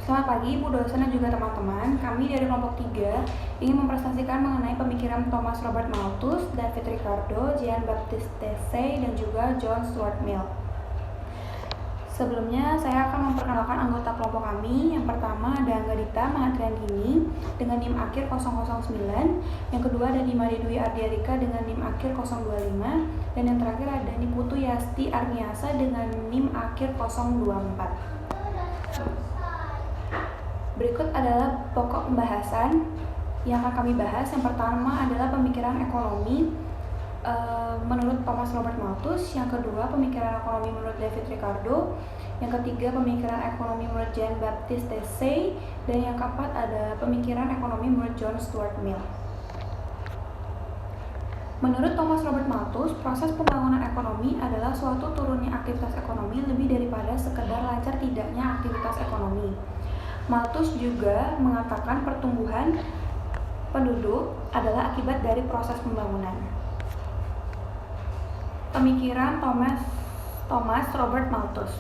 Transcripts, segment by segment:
Selamat pagi Ibu dosen dan juga teman-teman. Kami dari kelompok 3 ingin mempresentasikan mengenai pemikiran Thomas Robert Malthus, David Ricardo, Jean-Baptiste Say, dan juga John Stuart Mill. Sebelumnya, saya akan memperkenalkan anggota kelompok kami. Yang pertama ada Angga Dita Mahatriandini dengan NIM akhir 009. Yang kedua ada Dimari Dwi Ardiarika dengan NIM akhir 025. Dan yang terakhir ada Niputu Yasti Arniasa dengan NIM akhir 024. Berikut adalah pokok pembahasan yang akan kami bahas. Yang pertama adalah pemikiran ekonomi menurut Thomas Robert Malthus, yang kedua pemikiran ekonomi menurut David Ricardo, yang ketiga pemikiran ekonomi menurut Jean-Baptiste Say, dan yang keempat ada pemikiran ekonomi menurut John Stuart Mill. Menurut Thomas Robert Malthus, proses pembangunan ekonomi adalah suatu turunnya aktivitas ekonomi lebih daripada sekedar lancar tidaknya aktivitas ekonomi. Malthus juga mengatakan pertumbuhan penduduk adalah akibat dari proses pembangunan. Pemikiran Thomas Robert Malthus.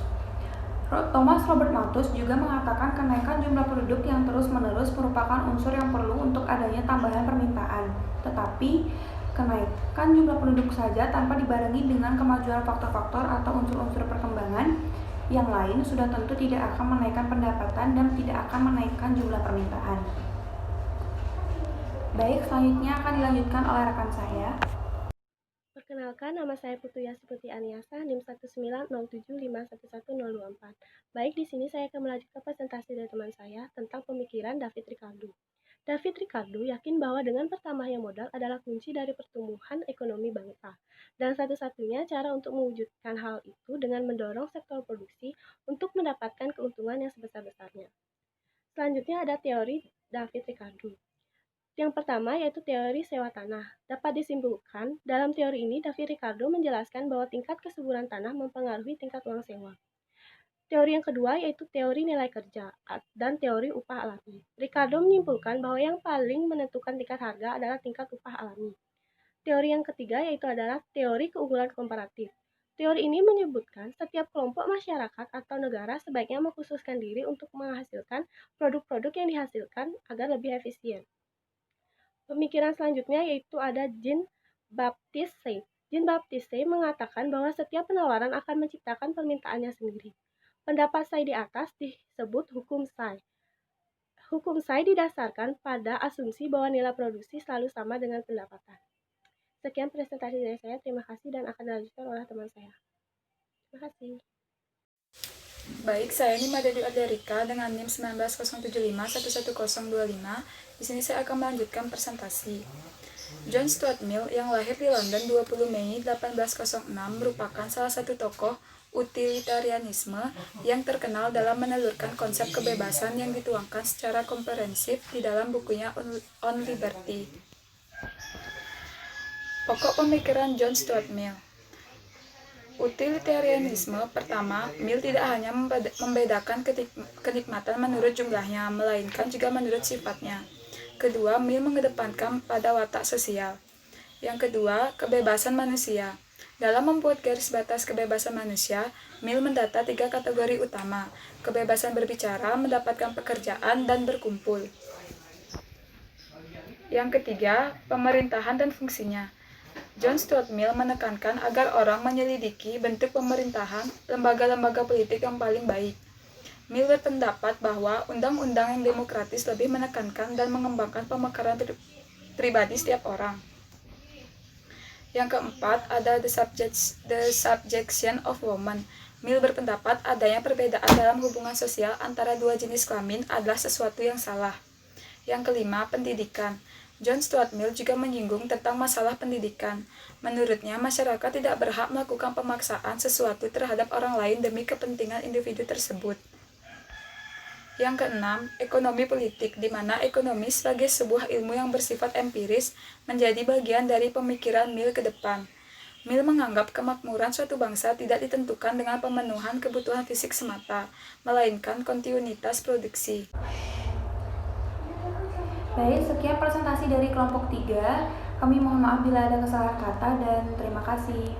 Thomas Robert Malthus juga mengatakan kenaikan jumlah penduduk yang terus-menerus merupakan unsur yang perlu untuk adanya tambahan permintaan. Tetapi, kenaikan jumlah penduduk saja tanpa dibarengi dengan kemajuan faktor-faktor atau unsur-unsur perkembangan yang lain sudah tentu tidak akan menaikkan pendapatan dan tidak akan menaikkan jumlah permintaan. Baik, selanjutnya akan dilanjutkan oleh rekan saya. Perkenalkan, nama saya Putu Yasti Putri Aniasa, NIM 19075111024. Baik, di sini saya akan melanjutkan presentasi dari teman saya tentang pemikiran David Ricardo. David Ricardo yakin bahwa dengan bertambahnya modal adalah kunci dari pertumbuhan ekonomi bangsa. Dan satu-satunya cara untuk mewujudkan hal itu dengan mendorong sektor produksi untuk mendapatkan keuntungan yang sebesar-besarnya. Selanjutnya ada teori David Ricardo. Yang pertama yaitu teori sewa tanah. Dapat disimpulkan, dalam teori ini David Ricardo menjelaskan bahwa tingkat kesuburan tanah mempengaruhi tingkat uang sewa. Teori yang kedua yaitu teori nilai kerja dan teori upah alami. Ricardo menyimpulkan bahwa yang paling menentukan tingkat harga adalah tingkat upah alami. Teori yang ketiga yaitu adalah teori keunggulan komparatif. Teori ini menyebutkan setiap kelompok masyarakat atau negara sebaiknya mengkhususkan diri untuk menghasilkan produk-produk yang dihasilkan agar lebih efisien. Pemikiran selanjutnya yaitu ada Jean-Baptiste Say. Jean-Baptiste Say mengatakan bahwa setiap penawaran akan menciptakan permintaannya sendiri. Pendapat Say di atas disebut hukum Say. Hukum Say didasarkan pada asumsi bahwa nilai produksi selalu sama dengan pendapatan. Sekian presentasi dari saya. Terima kasih dan akan dilanjutkan oleh teman saya. Terima kasih. Baik, saya Dimari Dwi Ardiarika dengan NIM 190511025. Di sini saya akan melanjutkan presentasi. John Stuart Mill yang lahir di London 20 Mei 1806 merupakan salah satu tokoh utilitarianisme yang terkenal dalam menelurkan konsep kebebasan yang dituangkan secara komprehensif di dalam bukunya On Liberty. Pokok pemikiran John Stuart Mill. Utilitarianisme pertama, Mill tidak hanya membedakan kenikmatan menurut jumlahnya, melainkan juga menurut sifatnya. Kedua, Mill mengedepankan pada watak sosial. Yang kedua, kebebasan manusia. Dalam membuat garis batas kebebasan manusia, Mill mendata 3 kategori utama: kebebasan berbicara, mendapatkan pekerjaan, dan berkumpul. Yang ketiga, pemerintahan dan fungsinya. John Stuart Mill menekankan agar orang menyelidiki bentuk pemerintahan lembaga-lembaga politik yang paling baik. Mill berpendapat bahwa undang-undang yang demokratis lebih menekankan dan mengembangkan pemekaran pribadi setiap orang. Yang keempat, ada the subjection of woman. Mill berpendapat adanya perbedaan dalam hubungan sosial antara dua jenis kelamin adalah sesuatu yang salah. Yang kelima, pendidikan. John Stuart Mill juga menyinggung tentang masalah pendidikan. Menurutnya, masyarakat tidak berhak melakukan pemaksaan sesuatu terhadap orang lain demi kepentingan individu tersebut. Yang keenam, ekonomi politik, di mana ekonomi sebagai sebuah ilmu yang bersifat empiris menjadi bagian dari pemikiran Mill ke depan. Mill menganggap kemakmuran suatu bangsa tidak ditentukan dengan pemenuhan kebutuhan fisik semata, melainkan kontinuitas produksi. Baik, sekian presentasi dari kelompok 3. Kami mohon maaf bila ada kesalahan kata dan terima kasih.